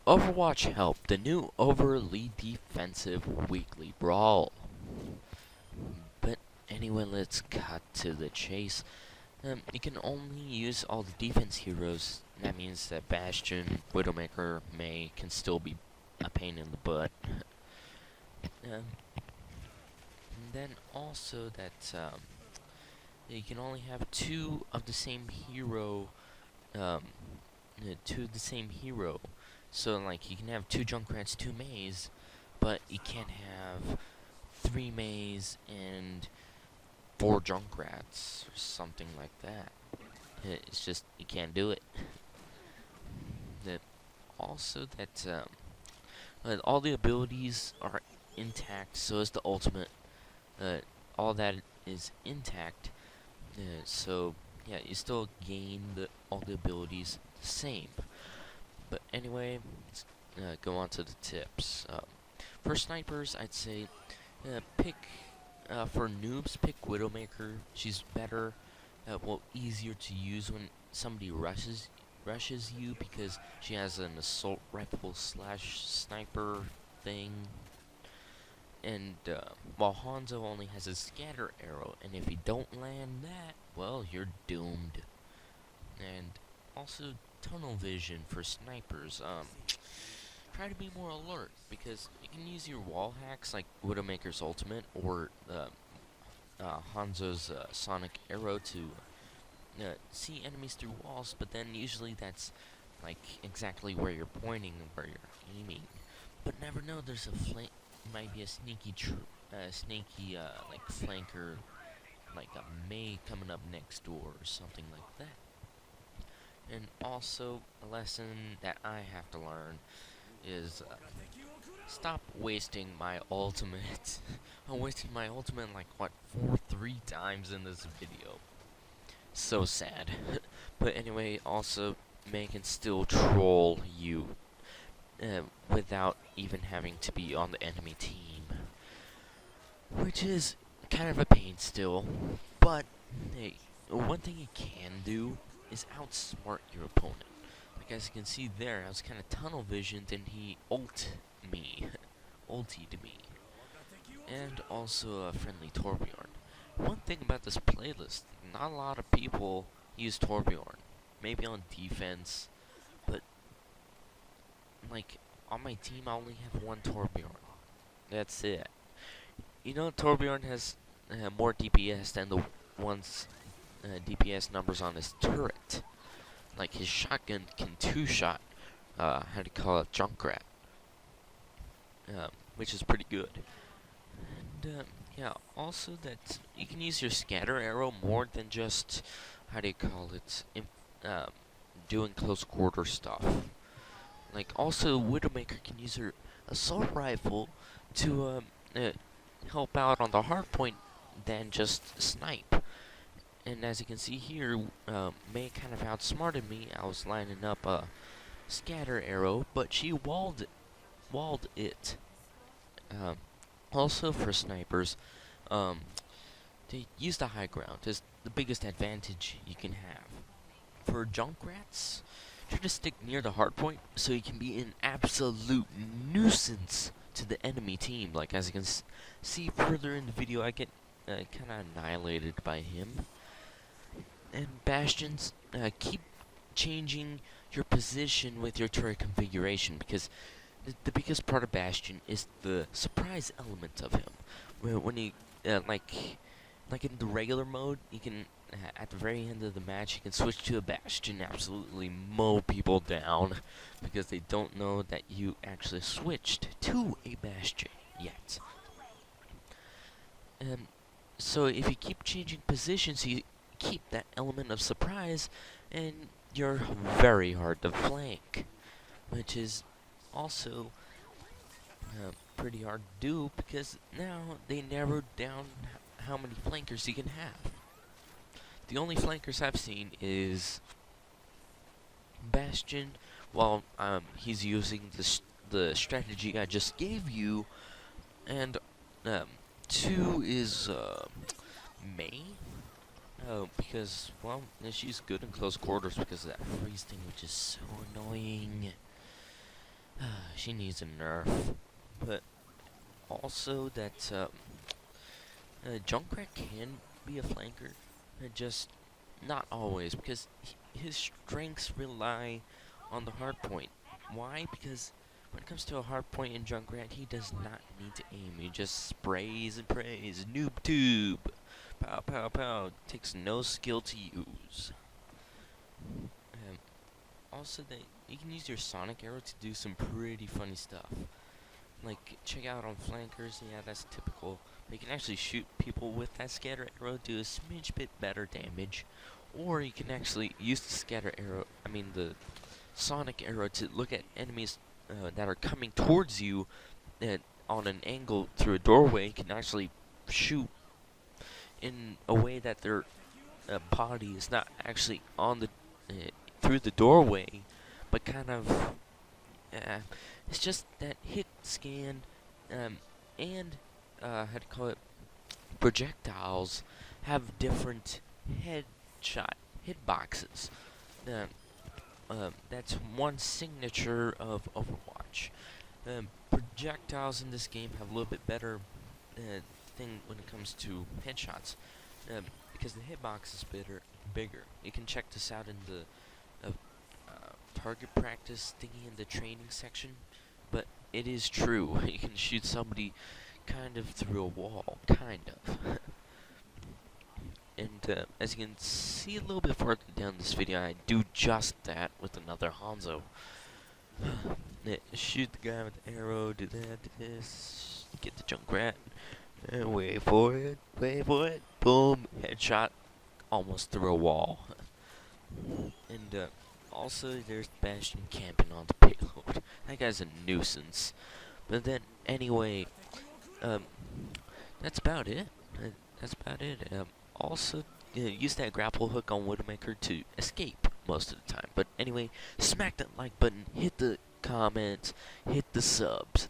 Overwatch Help, the new overly defensive weekly brawl. But anyway, let's cut to the chase. You can only use all the defense heroes. That means that Bastion, Widowmaker, May can still be a pain in the butt. And then also that you can only have two of the same hero. Um, two of the same hero. So like you can have two junkrats, two Mays, but you can't have three Mays and four junkrats or something like that. It's just you can't do it. That also that all the abilities are intact, so is the ultimate. All that is intact. So yeah, you still gain all the abilities the same. But anyway, let's go on to the tips. For snipers, I'd say pick for noobs, pick Widowmaker. She's better, well, easier to use when somebody rushes you because she has an assault rifle slash sniper thing. And while Hanzo only has a scatter arrow, and if you don't land that, well, you're doomed. And also tunnel vision for snipers. Try to be more alert because you can use your wall hacks like Widowmaker's ultimate or Hanzo's sonic arrow to see enemies through walls, but then usually that's like exactly where you're pointing and where you're aiming. But never know, there's a flank. Might be a sneaky, like flanker, like a May coming up next door or something like that. And also, a lesson that I have to learn is stop wasting my ultimate. I wasted my ultimate like what, three times in this video. So sad. But anyway, also May can still troll you without even having to be on the enemy team, which is kind of a pain still. But hey, one thing you can do is outsmart your opponent. Like as you can see there, I was kind of tunnel visioned and he ultied me, and also a friendly Torbjorn. One thing about this playlist, not a lot of people use Torbjorn. Maybe on defense, but like on my team, I only have one Torbjorn. That's it. You know, Torbjorn has more DPS than the one's DPS numbers on his turret. Like his shotgun can two-shot, how do you call it, Junkrat, which is pretty good. And yeah, also that you can use your scatter arrow more than just, how do you call it, doing close quarter stuff. Like also, Widowmaker can use her assault rifle to help out on the hard point than just snipe. And as you can see here, May kind of outsmarted me. I was lining up a scatter arrow, but she walled it. Also for snipers, they use the high ground is the biggest advantage you can have. For junkrats, try to stick near the hard point so you can be an absolute nuisance to the enemy team. Like as you can see further in the video, I get kind of annihilated by him. And bastions, keep changing your position with your turret configuration because the biggest part of Bastion is the surprise element of him. When he like in the regular mode, you can at the very end of the match you can switch to a Bastion and absolutely mow people down because they don't know that you actually switched to a Bastion yet. So if you keep changing positions, you keep that element of surprise, and you're very hard to flank, which is also pretty hard to do because now they narrowed down how many flankers you can have. The only flankers I've seen is Bastion, while he's using the strategy I just gave you, and two is May. Because, well, she's good in close quarters because of that freeze thing, which is so annoying. she needs a nerf. But also that Junkrat can be a flanker, just not always, because his strengths rely on the hard point. Why? Because when it comes to a hard point in Junkrat, he does not need to aim. He just sprays and prays. Noob tube. Pow pow pow. Takes no skill to use. Also, you can use your sonic arrow to do some pretty funny stuff. Like, check out on flankers, yeah, that's typical. But you can actually shoot people with that scatter arrow, do a smidge bit better damage. Or you can actually use the scatter arrow, the sonic arrow, to look at enemies that are coming towards you on an angle through a doorway. You can actually shoot in a way that their body is not actually on the through the doorway, but kind of it's just that hit scan and how to call it, projectiles have different hitboxes. That's one signature of Overwatch. Projectiles in this game have a little bit better thing when it comes to headshots, because the hitbox is bigger. You can check this out in the target practice thingy in the training section, but it is true. You can shoot somebody kind of through a wall, kind of. And as you can see a little bit further down this video, I do just that with another Hanzo. Shoot the guy with the arrow, do that, do this, get the junckrat, and wait for it, boom, headshot, almost through a wall. And also there's Bastion camping on the payload. That guy's a nuisance. But then, anyway, that's about it. Also, use that grapple hook on Widowmaker to escape most of the time. But anyway, smack that like button, hit the comments, hit the subs.